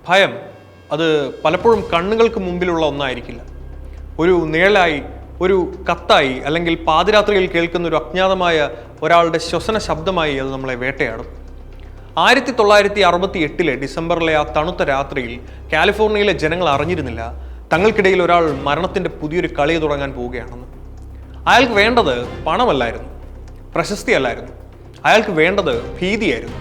ഭയം അത് പലപ്പോഴും കണ്ണുകൾക്ക് മുമ്പിലുള്ള ഒന്നായിരിക്കില്ല. ഒരു നിഴലായി, ഒരു കത്തായി, അല്ലെങ്കിൽ പാതിരാത്രിയിൽ കേൾക്കുന്ന ഒരു അജ്ഞാതമായ ഒരാളുടെ ശ്വസന ശബ്ദമായി അത് നമ്മളെ വേട്ടയാടും. 1968 ഡിസംബറിലെ ആ തണുത്ത രാത്രിയിൽ കാലിഫോർണിയയിലെ ജനങ്ങൾ അറിഞ്ഞിരുന്നില്ല തങ്ങൾക്കിടയിൽ ഒരാൾ മരണത്തിൻ്റെ പുതിയൊരു കളി തുടങ്ങാൻ പോവുകയാണെന്ന്. അയാൾക്ക് വേണ്ടത് പണമല്ലായിരുന്നു, പ്രശസ്തിയല്ലായിരുന്നു, അയാൾക്ക് വേണ്ടത് ഭീതിയായിരുന്നു.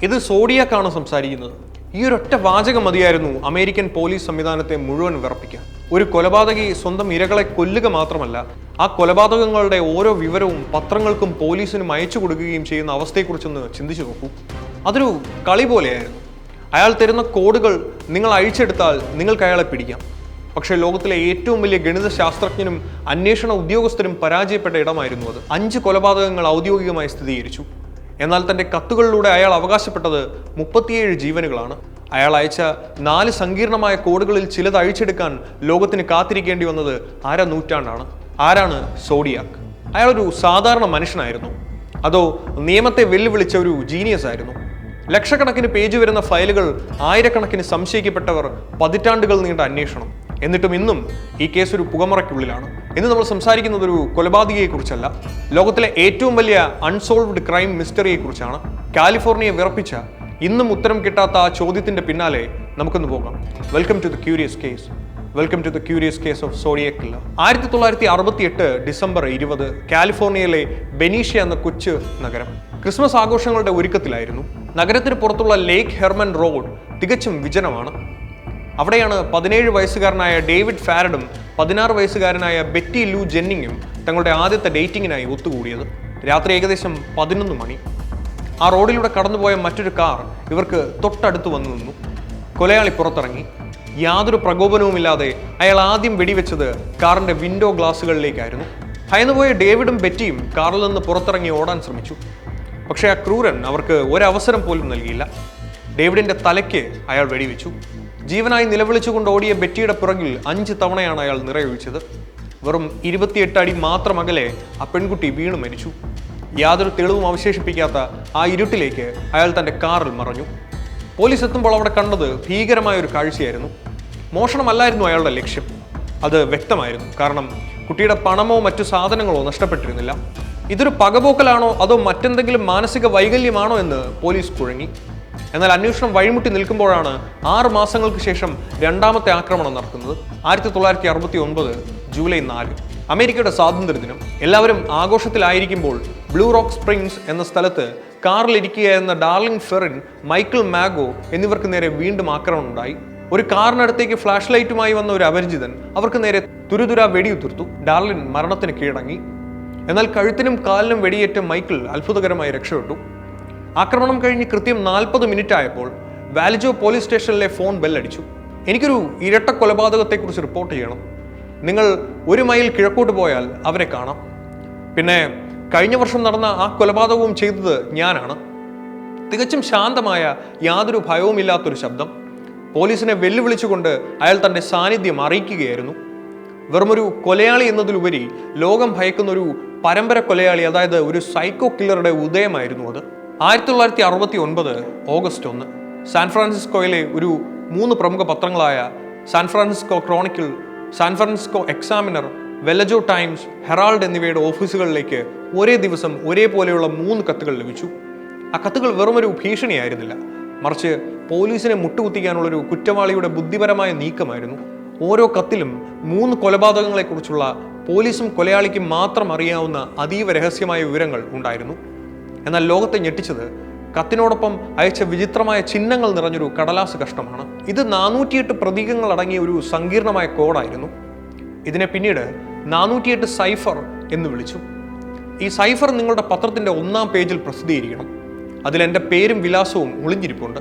ഇത് സോഡിയാക്കാണ് സംസാരിക്കുന്നത്. ഈ ഒരൊറ്റ വാചകം മതിയായിരുന്നു അമേരിക്കൻ പോലീസ് സംവിധാനത്തെ മുഴുവൻ വിറപ്പിക്കാൻ. ഒരു കൊലപാതകി സ്വന്തം ഇരകളെ കൊല്ലുക മാത്രമല്ല, ആ കൊലപാതകങ്ങളുടെ ഓരോ വിവരവും പത്രങ്ങൾക്കും പോലീസിനും അയച്ചു കൊടുക്കുകയും ചെയ്യുന്ന അവസ്ഥയെക്കുറിച്ചൊന്ന് ചിന്തിച്ചു നോക്കൂ. അതൊരു കളി പോലെയായിരുന്നു. അയാൾ തരുന്ന കോഡുകൾ നിങ്ങൾ അഴിച്ചെടുത്താൽ നിങ്ങൾക്ക് അയാളെ പിടിക്കാം. പക്ഷേ ലോകത്തിലെ ഏറ്റവും വലിയ ഗണിത ശാസ്ത്രജ്ഞനും അന്വേഷണ ഉദ്യോഗസ്ഥരും പരാജയപ്പെട്ട ഇടമായിരുന്നു അത്. 5 കൊലപാതകങ്ങൾ ഔദ്യോഗികമായി സ്ഥിരീകരിച്ചു. എന്നാൽ തൻ്റെ കത്തുകളിലൂടെ അയാൾ അവകാശപ്പെട്ടത് 37 ജീവനുകളാണ്. അയാൾ അയച്ച 4 സങ്കീർണമായ കോഡുകളിൽ ചിലത് അഴിച്ചെടുക്കാൻ ലോകത്തിന് കാത്തിരിക്കേണ്ടി വന്നത് നൂറ്റാണ്ടാണ്. ആരാണ് സോഡിയാക്? അയാളൊരു സാധാരണ മനുഷ്യനായിരുന്നു, അതോ നിയമത്തെ വെല്ലുവിളിച്ച ഒരു ജീനിയസ് ആയിരുന്നു? ലക്ഷക്കണക്കിന് പേജ് വരുന്ന ഫയലുകൾ, ആയിരക്കണക്കിന് സംശയിക്കപ്പെട്ടവർ, പതിറ്റാണ്ടുകൾ നീണ്ട അന്വേഷണം. എന്നിട്ടും ഇന്നും ഈ കേസ് ഒരു പുകമറയ്ക്കുള്ളിലാണ്. ഇന്ന് നമ്മൾ സംസാരിക്കുന്നത് ഒരു കൊലപാതകയെക്കുറിച്ചല്ല, ലോകത്തിലെ ഏറ്റവും വലിയ അൺസോൾവ്ഡ് ക്രൈം മിസ്റ്ററിയെക്കുറിച്ചാണ്. കാലിഫോർണിയയെ വിറപ്പിച്ച, ഇന്നും ഉത്തരം കിട്ടാത്ത ആ ചോദ്യത്തിന്റെ പിന്നാലെ നമുക്കൊന്ന് പോകാം. Welcome to the curious case. Welcome to the curious case of Zodiac killer. 1968 December 20 കാലിഫോർണിയയിലെ ബെനീഷ്യ എന്ന കൊച്ചു നഗരം ക്രിസ്മസ് ആഘോഷങ്ങളുടെ ഒരുക്കത്തിലായിരുന്നു. നഗരത്തിന് പുറത്തുള്ള ലേക്ക് ഹെർമൻ റോഡ് തികച്ചും വിജനമാണ്. അവിടെയാണ് 17 വയസ്സുകാരനായ ഡേവിഡ് ഫാരഡും 16 വയസ്സുകാരനായ ബെറ്റി ലൂ ജെന്നിങ്ങും തങ്ങളുടെ ആദ്യത്തെ ഡേറ്റിങ്ങിനായി ഒത്തുകൂടിയത്. രാത്രി ഏകദേശം 11 മണി. ആ റോഡിലൂടെ കടന്നുപോയ മറ്റൊരു കാർ ഇവർക്ക് തൊട്ടടുത്ത് വന്നു നിന്നു. കൊലയാളി പുറത്തിറങ്ങി. യാതൊരു പ്രകോപനവുമില്ലാതെ അയാൾ ആദ്യം വെടിവെച്ചത് കാറിന്റെ വിൻഡോ ഗ്ലാസുകളിലേക്കായിരുന്നു. ഭയന്നുപോയ ഡേവിഡും ബെറ്റിയും കാറിൽ നിന്ന് പുറത്തിറങ്ങി ഓടാൻ ശ്രമിച്ചു. പക്ഷേ ആ ക്രൂരൻ അവർക്ക് ഒരവസരം പോലും നൽകിയില്ല. ഡേവിഡിന്റെ തലയ്ക്ക് അയാൾ വെടിവെച്ചു. ജീവനായി നിലവിളിച്ചുകൊണ്ട് ഓടിയ ബെറ്റിയുടെ പുറകിൽ 5 തവണയാണ് അയാൾ നിറയൊഴിച്ചത്. വെറും 28 അടി മാത്രം അകലെ ആ പെൺകുട്ടി വീണു മരിച്ചു. യാതൊരു തെളിവും അവശേഷിപ്പിക്കാത്ത ആ ഇരുട്ടിലേക്ക് അയാൾ തൻ്റെ കാറിൽ മറഞ്ഞു. പോലീസ് എത്തുമ്പോൾ അവിടെ കണ്ടത് ഭീകരമായ ഒരു കാഴ്ചയായിരുന്നു. മോഷണമല്ലായിരുന്നു അയാളുടെ ലക്ഷ്യം, അത് വ്യക്തമായിരുന്നു. കാരണം കുട്ടിയുടെ പണമോ മറ്റു സാധനങ്ങളോ നഷ്ടപ്പെട്ടിരുന്നില്ല. ഇതൊരു പകപോക്കലാണോ അതോ മറ്റെന്തെങ്കിലും മാനസിക വൈകല്യമാണോ എന്ന് പോലീസ് കുഴങ്ങി. എന്നാൽ അന്വേഷണം വഴിമുട്ടി നിൽക്കുമ്പോഴാണ് 6 മാസങ്ങൾക്ക് ശേഷം രണ്ടാമത്തെ ആക്രമണം നടക്കുന്നത്. 1969 ജൂലൈ 4 അമേരിക്കയുടെ സ്വാതന്ത്ര്യദിനം. എല്ലാവരും ആഘോഷത്തിലായിരിക്കുമ്പോൾ ബ്ലൂ റോക്ക് സ്പ്രിങ്സ് എന്ന സ്ഥലത്ത് കാറിലിരിക്കുകയെന്ന ഡാർലിൻ ഫെറിൻ, മൈക്കിൾ മാഗോ എന്നിവർക്ക് നേരെ വീണ്ടും ആക്രമണം ഉണ്ടായി. ഒരു കാറിനടുത്തേക്ക് ഫ്ലാഷ് ലൈറ്റുമായി വന്ന ഒരു അപരിചിതൻ അവർക്ക് നേരെ തുരുതുരാ വെടിയുതിർത്തു. ഡാർലിൻ മരണത്തിന് കീഴടങ്ങി. എന്നാൽ കഴുത്തിനും കാലിനും വെടിയേറ്റ മൈക്കിൾ അത്ഭുതകരമായി രക്ഷപ്പെട്ടു. ആക്രമണം കഴിഞ്ഞ് കൃത്യം 40 മിനിറ്റ് ആയപ്പോൾ വാലിജോ പോലീസ് സ്റ്റേഷനിലെ ഫോൺ ബെല്ലടിച്ചു. എനിക്കൊരു ഇരട്ട കൊലപാതകത്തെക്കുറിച്ച് റിപ്പോർട്ട് ചെയ്യണം. നിങ്ങൾ 1 മൈൽ കിഴക്കോട്ട് പോയാൽ അവരെ കാണാം. പിന്നെ കഴിഞ്ഞ വർഷം നടന്ന ആ കൊലപാതകവും ചെയ്തത് ഞാനാണ്. തികച്ചും ശാന്തമായ, യാതൊരു ഭയവുമില്ലാത്തൊരു ശബ്ദം. പോലീസിനെ വെല്ലുവിളിച്ചുകൊണ്ട് അയാൾ തൻ്റെ സാന്നിധ്യം അറിയിക്കുകയായിരുന്നു. വെറുമൊരു കൊലയാളി എന്നതിലുപരി ലോകം ഭയക്കുന്ന ഒരു പരമ്പര കൊലയാളി, അതായത് ഒരു സൈക്കോ കില്ലറുടെ ഉദയമായിരുന്നു അത്. 1969 ഓഗസ്റ്റ് 1 സാൻ ഫ്രാൻസിസ്കോയിലെ ഒരു 3 പ്രമുഖ പത്രങ്ങളായ San Francisco Chronicle, San Francisco Examiner, Vallejo Times, Herald എന്നിവയുടെ ഓഫീസുകളിലേക്ക് ഒരേ ദിവസം ഒരേപോലെയുള്ള 3 കത്തുകൾ ലഭിച്ചു. ആ കത്തുകൾ വെറുമൊരു ഭീഷണിയായിരുന്നില്ല, മറിച്ച് പോലീസിനെ മുട്ടുകുത്തിക്കാനുള്ളൊരു കുറ്റവാളിയുടെ ബുദ്ധിപരമായ നീക്കമായിരുന്നു. ഓരോ കത്തിലും 3 കൊലപാതകങ്ങളെക്കുറിച്ചുള്ള പോലീസും കൊലയാളിക്കും മാത്രം അറിയാവുന്ന അതീവ രഹസ്യമായ വിവരങ്ങൾ ഉണ്ടായിരുന്നു. എന്നാൽ ലോകത്തെ ഞെട്ടിച്ചത് കത്തിനോടൊപ്പം അയച്ച വിചിത്രമായ ചിഹ്നങ്ങൾ നിറഞ്ഞൊരു കടലാസ് കഷ്ണമാണ്. ഇത് 408 പ്രതീകങ്ങൾ അടങ്ങിയ ഒരു സങ്കീർണമായ കോഡായിരുന്നു. ഇതിനെ പിന്നീട് 408 സൈഫർ എന്ന് വിളിച്ചു. ഈ സൈഫർ നിങ്ങളുടെ പത്രത്തിൻ്റെ 1-ാം പേജിൽ പ്രസിദ്ധീകരിക്കണം. അതിൽ എൻ്റെ പേരും വിലാസവും ഒളിഞ്ഞിരിപ്പുണ്ട്.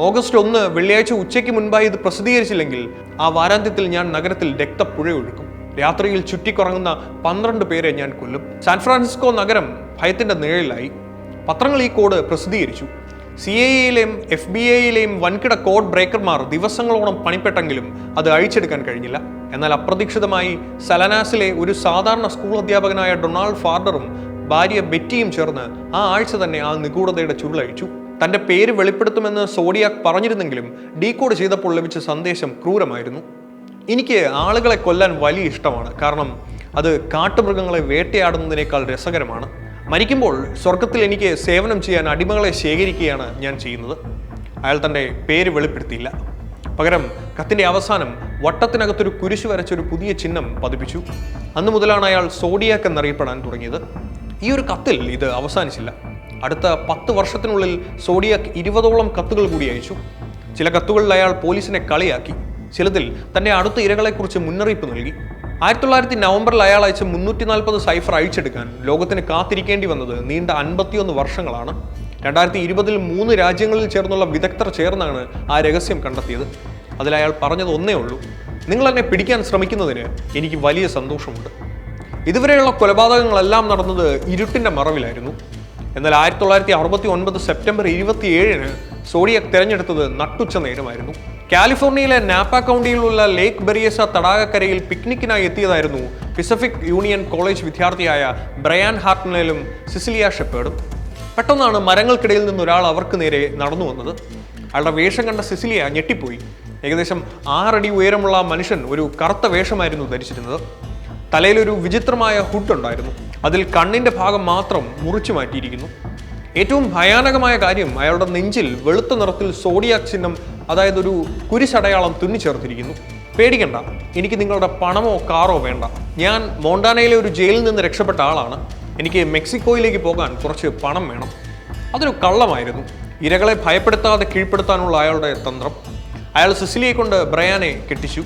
ഓഗസ്റ്റ് 1 വെള്ളിയാഴ്ച ഉച്ചയ്ക്ക് മുൻപായി ഇത് പ്രസിദ്ധീകരിച്ചില്ലെങ്കിൽ ആ വാരാന്ത്യത്തിൽ ഞാൻ നഗരത്തിൽ രക്തപ്പുഴ ഒഴുക്കും. രാത്രിയിൽ ചുറ്റിക്കുറങ്ങുന്ന 12 പേരെ ഞാൻ കൊല്ലും. സാൻ ഫ്രാൻസിസ്കോ നഗരം ഭയത്തിൻ്റെ നിഴലിലായി. പത്രങ്ങൾ ഈ കോഡ് പ്രസിദ്ധീകരിച്ചു. CIA-യിലെയും FBI-യിലെയും വൻകിട കോഡ് ബ്രേക്കർമാർ ദിവസങ്ങളോളം പണിപ്പെട്ടെങ്കിലും അത് അഴിച്ചെടുക്കാൻ കഴിഞ്ഞില്ല. എന്നാൽ അപ്രതീക്ഷിതമായി സലനാസിലെ ഒരു സാധാരണ സ്കൂൾ അധ്യാപകനായ ഡൊണാൾഡ് ഫാർഡറും ഭാര്യ ബെറ്റിയും ചേർന്ന് ആ ആഴ്ച തന്നെ ആ നിഗൂഢതയുടെ ചുരുളഴിച്ചു. തൻ്റെ പേര് വെളിപ്പെടുത്തുമെന്ന് സോഡിയാക് പറഞ്ഞിരുന്നെങ്കിലും ഡീകോഡ് ചെയ്തപ്പോൾ ലഭിച്ച സന്ദേശം ക്രൂരമായിരുന്നു. എനിക്ക് ആളുകളെ കൊല്ലാൻ വലിയ ഇഷ്ടമാണ്, കാരണം അത് കാട്ടുമൃഗങ്ങളെ വേട്ടയാടുന്നതിനേക്കാൾ രസകരമാണ്. മരിക്കുമ്പോൾ സ്വർഗത്തിൽ എനിക്ക് സേവനം ചെയ്യാൻ അടിമകളെ ശേഖരിക്കുകയാണ് ഞാൻ ചെയ്യുന്നത്. അയാൾ തൻ്റെ പേര് വെളിപ്പെടുത്തിയില്ല. പകരം കത്തിൻ്റെ അവസാനം വട്ടത്തിനകത്തൊരു കുരിശു വരച്ചൊരു പുതിയ ചിഹ്നം പതിപ്പിച്ചു. അന്നു മുതലാണ് അയാൾ സോഡിയാക് എന്നറിയപ്പെടാൻ തുടങ്ങിയത്. ഈ ഒരു കത്തിൽ ഇത് അവസാനിച്ചില്ല. അടുത്ത 10 വർഷത്തിനുള്ളിൽ സോഡിയാക് 20ഓളം കത്തുകൾ കൂടി അയച്ചു. ചില കത്തുകളിൽ അയാൾ പോലീസിനെ കളിയാക്കി, ചിലതിൽ തൻ്റെ അടുത്ത ഇരകളെക്കുറിച്ച് മുന്നറിയിപ്പ് നൽകി. 1900 നവംബറിൽ അയാൾ അയച്ച 340 സൈഫർ അഴിച്ചെടുക്കാൻ ലോകത്തിന് കാത്തിരിക്കേണ്ടി വന്നത് നീണ്ട 51 വർഷങ്ങളാണ്. 2020 3 രാജ്യങ്ങളിൽ ചേർന്നുള്ള വിദഗ്ധർ ചേർന്നാണ് ആ രഹസ്യം കണ്ടെത്തിയത്. അതിൽ അയാൾ പറഞ്ഞത് ഒന്നേ ഉള്ളൂ: നിങ്ങൾ എന്നെ പിടിക്കാൻ ശ്രമിക്കുന്നതിന് എനിക്ക് വലിയ സന്തോഷമുണ്ട്. ഇതുവരെയുള്ള കൊലപാതകങ്ങളെല്ലാം നടന്നത് ഇരുട്ടിന്റെ മറവിലായിരുന്നു. എന്നാൽ 1969 സെപ്റ്റംബർ 27 സോഡിയാക് തിരഞ്ഞെടുത്തത് നട്ടുച്ച നേരമായിരുന്നു. കാലിഫോർണിയയിലെ നാപ്പ കൗണ്ടിയിലുള്ള ലേക്ക് ബെറിയേസ തടാകക്കരയിൽ പിക്നിക്കിനായി എത്തിയതായിരുന്നു പസഫിക് യൂണിയൻ കോളേജ് വിദ്യാർത്ഥിയായ ബ്രയാൻ ഹാർട്ട്നെലും സിസിലിയ ഷെപ്പേർഡും. പെട്ടെന്നാണ് മരങ്ങൾക്കിടയിൽ നിന്ന് ഒരാൾ അവർക്ക് നേരെ നടന്നു വന്നത്. അയാളുടെ വേഷം കണ്ട സിസിലിയ ഞെട്ടിപ്പോയി. ഏകദേശം 6 അടി ഉയരമുള്ള ആ മനുഷ്യൻ ഒരു കറുത്ത വേഷമായിരുന്നു ധരിച്ചിരുന്നത്. തലയിലൊരു വിചിത്രമായ ഹുഡ് ഉണ്ടായിരുന്നു. അതിൽ കണ്ണിന്റെ ഭാഗം മാത്രം മുറിച്ചു മാറ്റിയിരിക്കുന്നു. ഏറ്റവും ഭയാനകമായ കാര്യം, അയാളുടെ നെഞ്ചിൽ വെളുത്ത നിറത്തിൽ സോഡിയാക് ചിഹ്നം, അതായത് ഒരു കുരിശടയാളം തുന്നിച്ചേർത്തിരിക്കുന്നു. പേടിക്കണ്ട, എനിക്ക് നിങ്ങളുടെ പണമോ കാറോ വേണ്ട. ഞാൻ മോണ്ടാനയിലെ ഒരു ജയിലിൽ നിന്ന് രക്ഷപ്പെട്ട ആളാണ്. എനിക്ക് മെക്സിക്കോയിലേക്ക് പോകാൻ കുറച്ച് പണം വേണം. അതൊരു കള്ളമായിരുന്നു. ഇരകളെ ഭയപ്പെടുത്താതെ കീഴ്പ്പെടുത്താനുള്ള അയാളുടെ തന്ത്രം. അയാൾ സിസിലിയെ കൊണ്ട് ബ്രയാനെ കെട്ടിച്ചു.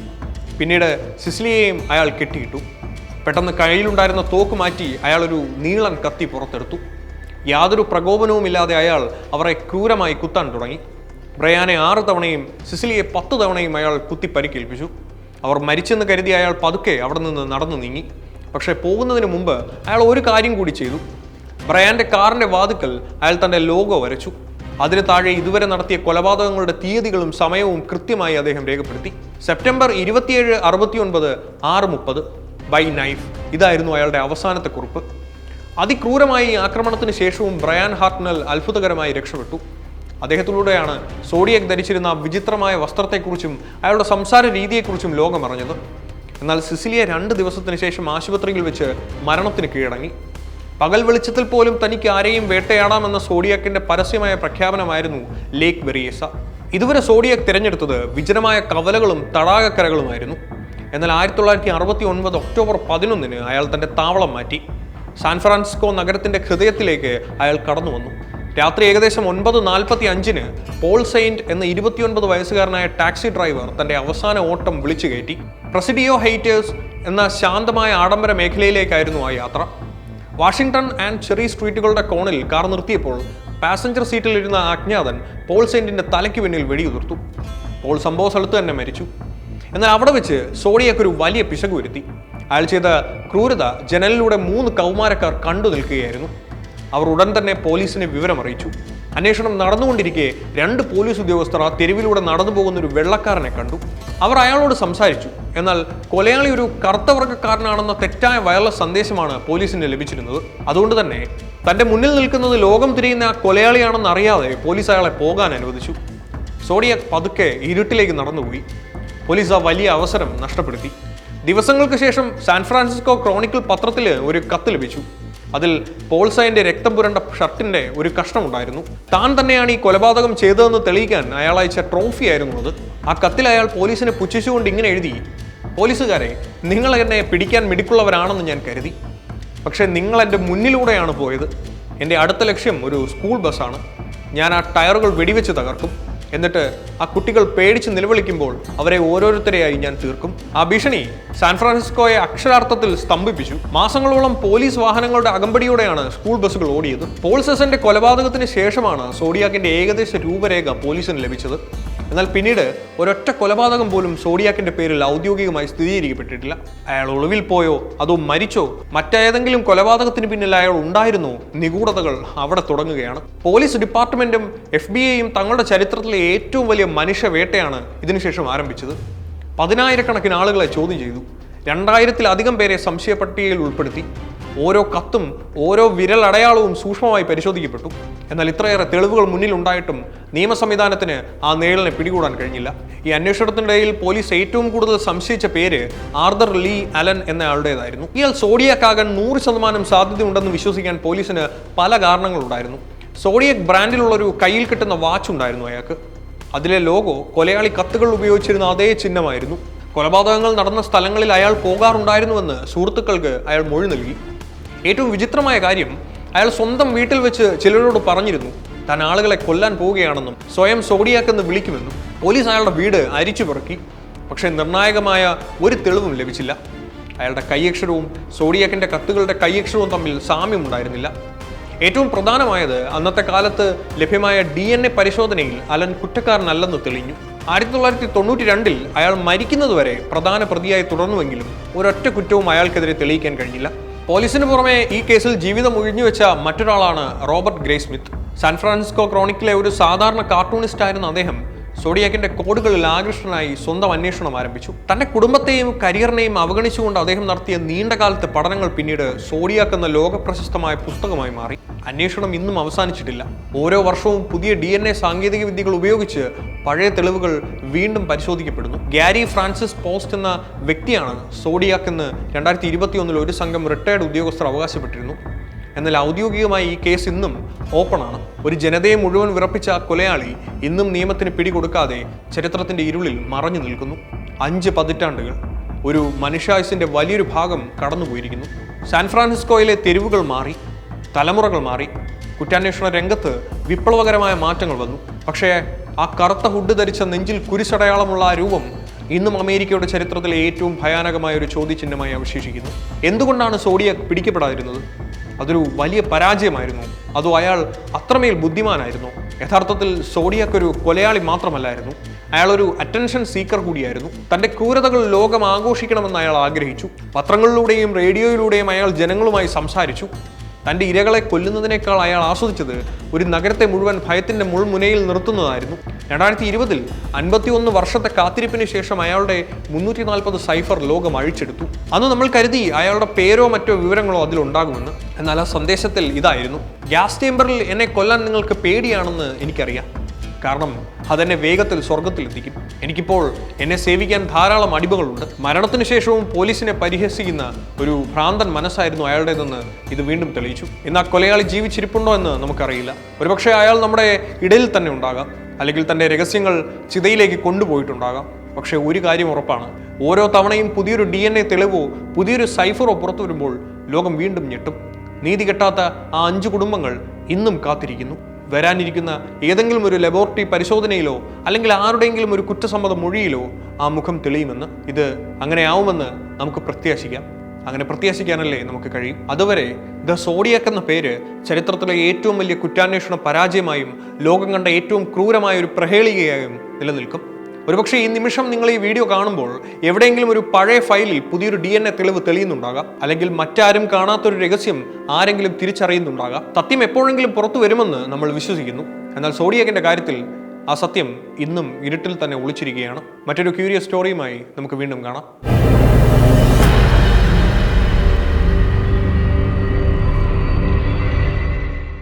പിന്നീട് സിസിലിയെയും അയാൾ കെട്ടിയിട്ടു. പെട്ടെന്ന് കയ്യിലുണ്ടായിരുന്ന തോക്ക് മാറ്റി അയാൾ ഒരു നീളൻ കത്തി പുറത്തെടുത്തു. യാതൊരു പ്രകോപനവുമില്ലാതെ അയാൾ അവരെ ക്രൂരമായി കുത്താൻ തുടങ്ങി. ബ്രയാനെ 6 തവണയും സിസിലിയെ 10 തവണയും അയാൾ കുത്തി പരിക്കേൽപ്പിച്ചു. അവർ മരിച്ചെന്ന് കരുതി അയാൾ പതുക്കെ അവിടെ നിന്ന് നടന്നു നീങ്ങി. പക്ഷേ പോകുന്നതിന് മുമ്പ് അയാൾ ഒരു കാര്യം കൂടി ചെയ്തു. ബ്രയാന്റെ കാറിന്റെ വാതിക്കൽ അയാൾ തന്റെ ലോഗോ വരച്ചു. അതിന് താഴെ ഇതുവരെ നടത്തിയ കൊലപാതകങ്ങളുടെ തീയതികളും സമയവും കൃത്യമായി അദ്ദേഹം രേഖപ്പെടുത്തി. September 27, 69, 6:30 by knife. ഇതായിരുന്നു അയാളുടെ അവസാനത്തെ കുറിപ്പ്. അതിക്രൂരമായ ഈ ആക്രമണത്തിന് ശേഷവും ബ്രയാൻ ഹാർട്ട്നെൽ അത്ഭുതകരമായി രക്ഷപ്പെട്ടു. അദ്ദേഹത്തിലൂടെയാണ് സോഡിയാക് ധരിച്ചിരുന്ന വിചിത്രമായ വസ്ത്രത്തെക്കുറിച്ചും അയാളുടെ സംസാര രീതിയെക്കുറിച്ചും ലോകം അറിഞ്ഞത്. എന്നാൽ സിസിലിയ 2 ദിവസത്തിന് ശേഷം ആശുപത്രിയിൽ വെച്ച് മരണത്തിന് കീഴടങ്ങി. പകൽ വെളിച്ചത്തിൽ പോലും തനിക്ക് ആരെയും വേട്ടയാടാമെന്ന സോഡിയാക്കിന്റെ പരസ്യമായ പ്രഖ്യാപനമായിരുന്നു ലേക്ക് ബെറിയേസ. ഇതുവരെ സോഡിയാക് തിരഞ്ഞെടുത്തത് വിജനമായ കവലകളും തടാകക്കരകളുമായിരുന്നു. എന്നാൽ 1969 ഒക്ടോബർ 11 അയാൾ തന്റെ താവളം മാറ്റി. സാൻ ഫ്രാൻസിസ്കോ നഗരത്തിന്റെ ഹൃദയത്തിലേക്ക് അയാൾ കടന്നു വന്നു. രാത്രി ഏകദേശം 9:45 പോൾ സെയിന്റ് എന്ന 29 വയസ്സുകാരനായ ടാക്സി ഡ്രൈവർ തന്റെ അവസാന ഓട്ടം വിളിച്ചു കയറ്റി. പ്രസിഡിയോ ഹൈറ്റേഴ്സ് എന്ന ശാന്തമായ ആഡംബര മേഖലയിലേക്കായിരുന്നു ആ യാത്ര. വാഷിംഗ്ടൺ ആൻഡ് ചെറി സ്ട്രീറ്റുകളുടെ കോണിൽ കാർ നിർത്തിയപ്പോൾ പാസഞ്ചർ സീറ്റിലിരുന്ന അജ്ഞാതൻ പോൾ സെയിന്റിന്റെ തലയ്ക്ക് പിന്നിൽ വെടിയുതിർത്തു. പോൾ സംഭവ സ്ഥലത്ത് തന്നെ മരിച്ചു. എന്നാൽ അവിടെ വെച്ച് സോഡിയാക് ഒരു വലിയ പിശക് വരുത്തി. അയാൾ ചെയ്ത ക്രൂരത ജനലിലൂടെ 3 കൗമാരക്കാർ കണ്ടു നിൽക്കുകയായിരുന്നു. അവർ ഉടൻ തന്നെ പോലീസിനെ വിവരമറിയിച്ചു. അന്വേഷണം നടന്നുകൊണ്ടിരിക്കെ 2 പോലീസ് ഉദ്യോഗസ്ഥർ ആ തെരുവിലൂടെ നടന്നു പോകുന്ന ഒരു വെള്ളക്കാരനെ കണ്ടു. അവർ അയാളോട് സംസാരിച്ചു. എന്നാൽ കൊലയാളി ഒരു കറുത്ത വർഗ്ഗക്കാരനാണെന്ന തെറ്റായ വയർലെസ് സന്ദേശമാണ് പോലീസിന് ലഭിച്ചിരുന്നത്. അതുകൊണ്ട് തന്നെ തന്റെ മുന്നിൽ നിൽക്കുന്നത് ലോകം തിരിയുന്ന ആ കൊലയാളിയാണെന്ന് അറിയാതെ പോലീസ് അയാളെ പോകാൻ അനുവദിച്ചു. സോഡിയാക് പതുക്കെ ഇരുട്ടിലേക്ക് നടന്നുപോയി. പോലീസ് ആ വലിയ അവസരം നഷ്ടപ്പെടുത്തി. ദിവസങ്ങൾക്ക് ശേഷം സാൻ ഫ്രാൻസിസ്കോ ക്രോണിക്കിൾ പത്രത്തിൽ ഒരു കത്ത് ലഭിച്ചു. അതിൽ പോൾ സെയിന്റെ രക്തം പുരണ്ട ഷർട്ടിന്റെ ഒരു കഷ്ണമുണ്ടായിരുന്നു. താൻ തന്നെയാണ് ഈ കൊലപാതകം ചെയ്തതെന്ന് തെളിയിക്കാൻ അയാൾ അയച്ച ട്രോഫിയായിരുന്നു അത്. ആ കത്തിൽ അയാൾ പോലീസിനെ പുച്ഛിച്ചുകൊണ്ട് ഇങ്ങനെ എഴുതി: പോലീസുകാരെ, നിങ്ങൾ എന്നെ പിടിക്കാൻ മിടുക്കുള്ളവരാണെന്ന് ഞാൻ കരുതി. പക്ഷേ നിങ്ങൾ എൻ്റെ മുന്നിലൂടെയാണ് പോയത്. എൻ്റെ അടുത്ത ലക്ഷ്യം ഒരു സ്കൂൾ ബസ്സാണ്. ഞാൻ ആ ടയറുകൾ വെടിവെച്ച് തകർക്കും. എന്നിട്ട് ആ കുട്ടികൾ പേടിച്ച് നിലവിളിക്കുമ്പോൾ അവരെ ഓരോരുത്തരെയായി ഞാൻ തീർക്കും. ആ ഭീഷണി സാൻ ഫ്രാൻസിസ്കോയെ അക്ഷരാർത്ഥത്തിൽ സ്തംഭിപ്പിച്ചു. മാസങ്ങളോളം പോലീസ് വാഹനങ്ങളുടെ അകമ്പടിയോടെയാണ് സ്കൂൾ ബസ്സുകൾ ഓടിയത്. പോൾ സെസന്റെ കൊലപാതകത്തിന് ശേഷമാണ് സോഡിയാക്കിന്റെ ഏകദേശ രൂപരേഖ പോലീസിന് ലഭിച്ചത്. എന്നാൽ പിന്നീട് ഒരൊറ്റ കൊലപാതകം പോലും സോഡിയാക്കിന്റെ പേരിൽ ഔദ്യോഗികമായി സ്ഥിരീകരിക്കപ്പെട്ടിട്ടില്ല. അയാൾ ഒളിവിൽ പോയോ അതോ മരിച്ചോ, മറ്റേതെങ്കിലും കൊലപാതകത്തിന് പിന്നിൽ അയാൾ ഉണ്ടായിരുന്നോ? നിഗൂഢതകൾ അവിടെ തുടങ്ങുകയാണ്. പോലീസ് ഡിപ്പാർട്ട്മെന്റും FBI-യും തങ്ങളുടെ ചരിത്രത്തിലെ ഏറ്റവും വലിയ മനുഷ്യ വേട്ടയാണ് ഇതിനുശേഷം ആരംഭിച്ചത്. 10,000 കണക്കിന് ആളുകളെ ചോദ്യം ചെയ്തു. 2000-ത്തിലധികം പേരെ സംശയപട്ടികയിൽ ഉൾപ്പെടുത്തി. ഓരോ കത്തും ഓരോ വിരലടയാളവും സൂക്ഷ്മമായി പരിശോധിക്കപ്പെട്ടു. എന്നാൽ ഇത്രയേറെ തെളിവുകൾ മുന്നിലുണ്ടായിട്ടും നിയമ സംവിധാനത്തിന് ആ നിഴലിനെ പിടികൂടാൻ കഴിഞ്ഞില്ല. ഈ അന്വേഷണത്തിനിടയിൽ പോലീസ് ഏറ്റവും കൂടുതൽ സംശയിച്ച പേര് ആർതർ ലീ അലൻ എന്നയാളുടേതായിരുന്നു. ഇയാൾ സോഡിയാക് ആകാൻ 100% സാധ്യതയുണ്ടെന്ന് വിശ്വസിക്കാൻ പോലീസിന് പല കാരണങ്ങളുണ്ടായിരുന്നു. സോഡിയാക് ബ്രാൻഡിലുള്ളൊരു കയ്യിൽ കിട്ടുന്ന വാച്ച് ഉണ്ടായിരുന്നു അയാൾക്ക്. അതിലെ ലോഗോ കൊലയാളി കത്തുകൾ ഉപയോഗിച്ചിരുന്ന അതേ ചിഹ്നമായിരുന്നു. കൊലപാതകങ്ങൾ നടന്ന സ്ഥലങ്ങളിൽ അയാൾ പോകാറുണ്ടായിരുന്നുവെന്ന് സുഹൃത്തുക്കൾക്ക് അയാൾ മൊഴി നൽകി. ഏറ്റവും വിചിത്രമായ കാര്യം, അയാൾ സ്വന്തം വീട്ടിൽ വെച്ച് ചിലരോട് പറഞ്ഞിരുന്നു താൻ ആളുകളെ കൊല്ലാൻ പോവുകയാണെന്നും സ്വയം സോഡിയാക് എന്ന് വിളിക്കുമെന്നും. പോലീസ് അയാളുടെ വീട് അരിച്ചു പെറുക്കി. പക്ഷേ നിർണായകമായ ഒരു തെളിവും ലഭിച്ചില്ല. അയാളുടെ കൈയക്ഷരവും സോഡിയാക്കിന്റെ കത്തുകളുടെ കൈയക്ഷരവും തമ്മിൽ സാമ്യമുണ്ടായിരുന്നില്ല. ഏറ്റവും പ്രധാനമായത്, അന്നത്തെ കാലത്ത് ലഭ്യമായ DNA പരിശോധനയിൽ അലൻ കുറ്റക്കാരനല്ലെന്ന് തെളിഞ്ഞു. 1992 അയാൾ മരിക്കുന്നതുവരെ പ്രധാന പ്രതിയായി തുടർന്നുവെങ്കിലും ഒരൊറ്റ കുറ്റവും അയാൾക്കെതിരെ തെളിയിക്കാൻ കഴിഞ്ഞില്ല. പോലീസിന് പുറമെ ഈ കേസിൽ ജീവിതം ഒഴിഞ്ഞുവെച്ച മറ്റൊരാളാണ് റോബർട്ട് ഗ്രേസ്മിത്ത്. സാൻ ഫ്രാൻസിസ്കോ ക്രോണിക്കിലെ ഒരു സാധാരണ കാർട്ടൂണിസ്റ്റ് ആയിരുന്ന അദ്ദേഹം സോഡിയാക്കിന്റെ കോഡുകളിൽ ആകൃഷ്ടനായി സ്വന്തം അന്വേഷണം ആരംഭിച്ചു. തന്റെ കുടുംബത്തെയും കരിയറിനെയും അവഗണിച്ചുകൊണ്ട് അദ്ദേഹം നടത്തിയ നീണ്ടകാലത്തെ പഠനങ്ങൾ പിന്നീട് സോഡിയാക് എന്ന ലോകപ്രശസ്തമായ പുസ്തകമായി മാറി. അന്വേഷണം ഇന്നും അവസാനിച്ചിട്ടില്ല. ഓരോ വർഷവും പുതിയ DNA സാങ്കേതിക വിദ്യകൾ ഉപയോഗിച്ച് പഴയ തെളിവുകൾ വീണ്ടും പരിശോധിക്കപ്പെടുന്നു. ഗ്യാരി ഫ്രാൻസിസ് പോസ്റ്റ് എന്ന വ്യക്തിയാണ് സോഡിയാക് എന്ന് 2021 ഒരു സംഘം റിട്ടയർഡ് ഉദ്യോഗസ്ഥർ അവകാശപ്പെട്ടിരുന്നു. എന്നാൽ ഔദ്യോഗികമായി ഈ കേസ് ഇന്നും ഓപ്പണാണ്. ഒരു ജനതയെ മുഴുവൻ വിറപ്പിച്ച കൊലയാളി ഇന്നും നിയമത്തിന് പിടികൊടുക്കാതെ ചരിത്രത്തിന്റെ ഇരുളിൽ മറഞ്ഞു നിൽക്കുന്നു. 5 പതിറ്റാണ്ടുകൾ, ഒരു മനുഷ്യായുസിന്റെ വലിയൊരു ഭാഗം കടന്നുപോയിരിക്കുന്നു. സാൻ ഫ്രാൻസിസ്കോയിലെ തെരുവുകൾ മാറി, തലമുറകൾ മാറി, കുറ്റാന്വേഷണ രംഗത്ത് വിപ്ലവകരമായ മാറ്റങ്ങൾ വന്നു. പക്ഷേ ആ കറുത്ത ഹുഡ് ധരിച്ച നെഞ്ചിൽ കുരിശടയാളമുള്ള ആ രൂപം ഇന്നും അമേരിക്കയുടെ ചരിത്രത്തിലെ ഏറ്റവും ഭയാനകമായ ഒരു ചോദ്യചിഹ്നമായി അവശേഷിക്കുന്നു. എന്തുകൊണ്ടാണ് സോഡിയാക് പിടിക്കപ്പെടാതിരുന്നത്? അതൊരു വലിയ പരാജയമായിരുന്നു. അതോ അയാൾ അത്രമേൽ ബുദ്ധിമാനായിരുന്നു? യഥാർത്ഥത്തിൽ സോഡിയാക് ഒരു കൊലയാളി മാത്രമല്ലായിരുന്നു, അയാൾ ഒരു അറ്റൻഷൻ സീക്കർ കൂടിയായിരുന്നു. തന്റെ ക്രൂരതകൾ ലോകം ആഘോഷിക്കണമെന്ന് അയാൾ ആഗ്രഹിച്ചു. പത്രങ്ങളിലൂടെയും റേഡിയോയിലൂടെയും അയാൾ ജനങ്ങളുമായി സംസാരിച്ചു. തന്റെ ഇരകളെ കൊല്ലുന്നതിനേക്കാൾ അയാൾ ആസ്വദിച്ചത് ഒരു നഗരത്തെ മുഴുവൻ ഭയത്തിന്റെ മുൾമുനയിൽ നിർത്തുന്നതായിരുന്നു. 2020 51 വർഷത്തെ കാത്തിരിപ്പിന് ശേഷം അയാളുടെ 340 സൈഫർ ലോകം അഴിച്ചെടുത്തു. അന്ന് നമ്മൾ കരുതി അയാളുടെ പേരോ മറ്റോ വിവരങ്ങളോ അതിലുണ്ടാകുമെന്ന്. എന്നാൽ ആ സന്ദേശത്തിൽ ഇതായിരുന്നു: ഗ്യാസ് ചേമ്പറിൽ എന്നെ കൊല്ലാൻ നിങ്ങൾക്ക് പേടിയാണെന്ന് എനിക്കറിയാം, കാരണം അതെന്നെ വേഗത്തിൽ സ്വർഗത്തിലെത്തിക്കും. എനിക്കിപ്പോൾ എന്നെ സേവിക്കാൻ ധാരാളം അടിമകളുണ്ട്. മരണത്തിന് ശേഷവും പോലീസിനെ പരിഹസിക്കുന്ന ഒരു ഭ്രാന്തൻ മനസ്സായിരുന്നു അയാളുടേതെന്ന് ഇത് വീണ്ടും തെളിയിച്ചു. ഇന്ന് ആ കൊലയാളി ജീവിച്ചിരിപ്പുണ്ടോ എന്ന് നമുക്കറിയില്ല. ഒരുപക്ഷെ അയാൾ നമ്മുടെ ഇടയിൽ തന്നെ ഉണ്ടാകാം, അല്ലെങ്കിൽ തൻ്റെ രഹസ്യങ്ങൾ ചിതയിലേക്ക് കൊണ്ടുപോയിട്ടുണ്ടാകാം. പക്ഷേ ഒരു കാര്യം ഉറപ്പാണ്, ഓരോ തവണയും പുതിയൊരു DNA തെളിവോ പുതിയൊരു സൈഫറോ പുറത്തു വരുമ്പോൾ ലോകം വീണ്ടും ഞെട്ടും. നീതി കെട്ടാത്ത ആ 5 കുടുംബങ്ങൾ ഇന്നും കാത്തിരിക്കുന്നു. വരാനിരിക്കുന്ന ഏതെങ്കിലും ഒരു ലബോറട്ടറി പരിശോധനയിലോ അല്ലെങ്കിൽ ആരുടെയെങ്കിലും ഒരു കുറ്റസമ്മത മൊഴിയിലോ ആ മുഖം തെളിയുമെന്ന്. ഇത് അങ്ങനെ ആവുമെന്ന് നമുക്ക് പ്രത്യാശിക്കാം. അങ്ങനെ പ്രത്യാശിക്കാനല്ലേ നമുക്ക് കഴിയും. അതുവരെ ദ സോഡിയാക് എന്ന പേര് ചരിത്രത്തിലെ ഏറ്റവും വലിയ കുറ്റാന്വേഷണ പരാജയമായും ലോകം കണ്ട ഏറ്റവും ക്രൂരമായ ഒരു പ്രഹേളികയായും നിലനിൽക്കും. ഒരുപക്ഷെ ഈ നിമിഷം നിങ്ങൾ ഈ വീഡിയോ കാണുമ്പോൾ എവിടെയെങ്കിലും ഒരു പഴയ ഫയലിൽ പുതിയൊരു DNA തെളിവ് തെളിയുന്നുണ്ടാകാം, അല്ലെങ്കിൽ മറ്റാരും കാണാത്തൊരു രഹസ്യം ആരെങ്കിലും തിരിച്ചറിയുന്നുണ്ടാകാം. സത്യം എപ്പോഴെങ്കിലും പുറത്തു വരുമെന്ന് നമ്മൾ വിശ്വസിക്കുന്നു. എന്നാൽ സോഡിയാകിന്റെ കാര്യത്തിൽ ആ സത്യം ഇന്നും ഇരുട്ടിൽ തന്നെ ഒളിച്ചിരിക്കുകയാണ്. മറ്റൊരു ക്യൂരിയസ് സ്റ്റോറിയുമായി നമുക്ക് വീണ്ടും കാണാം.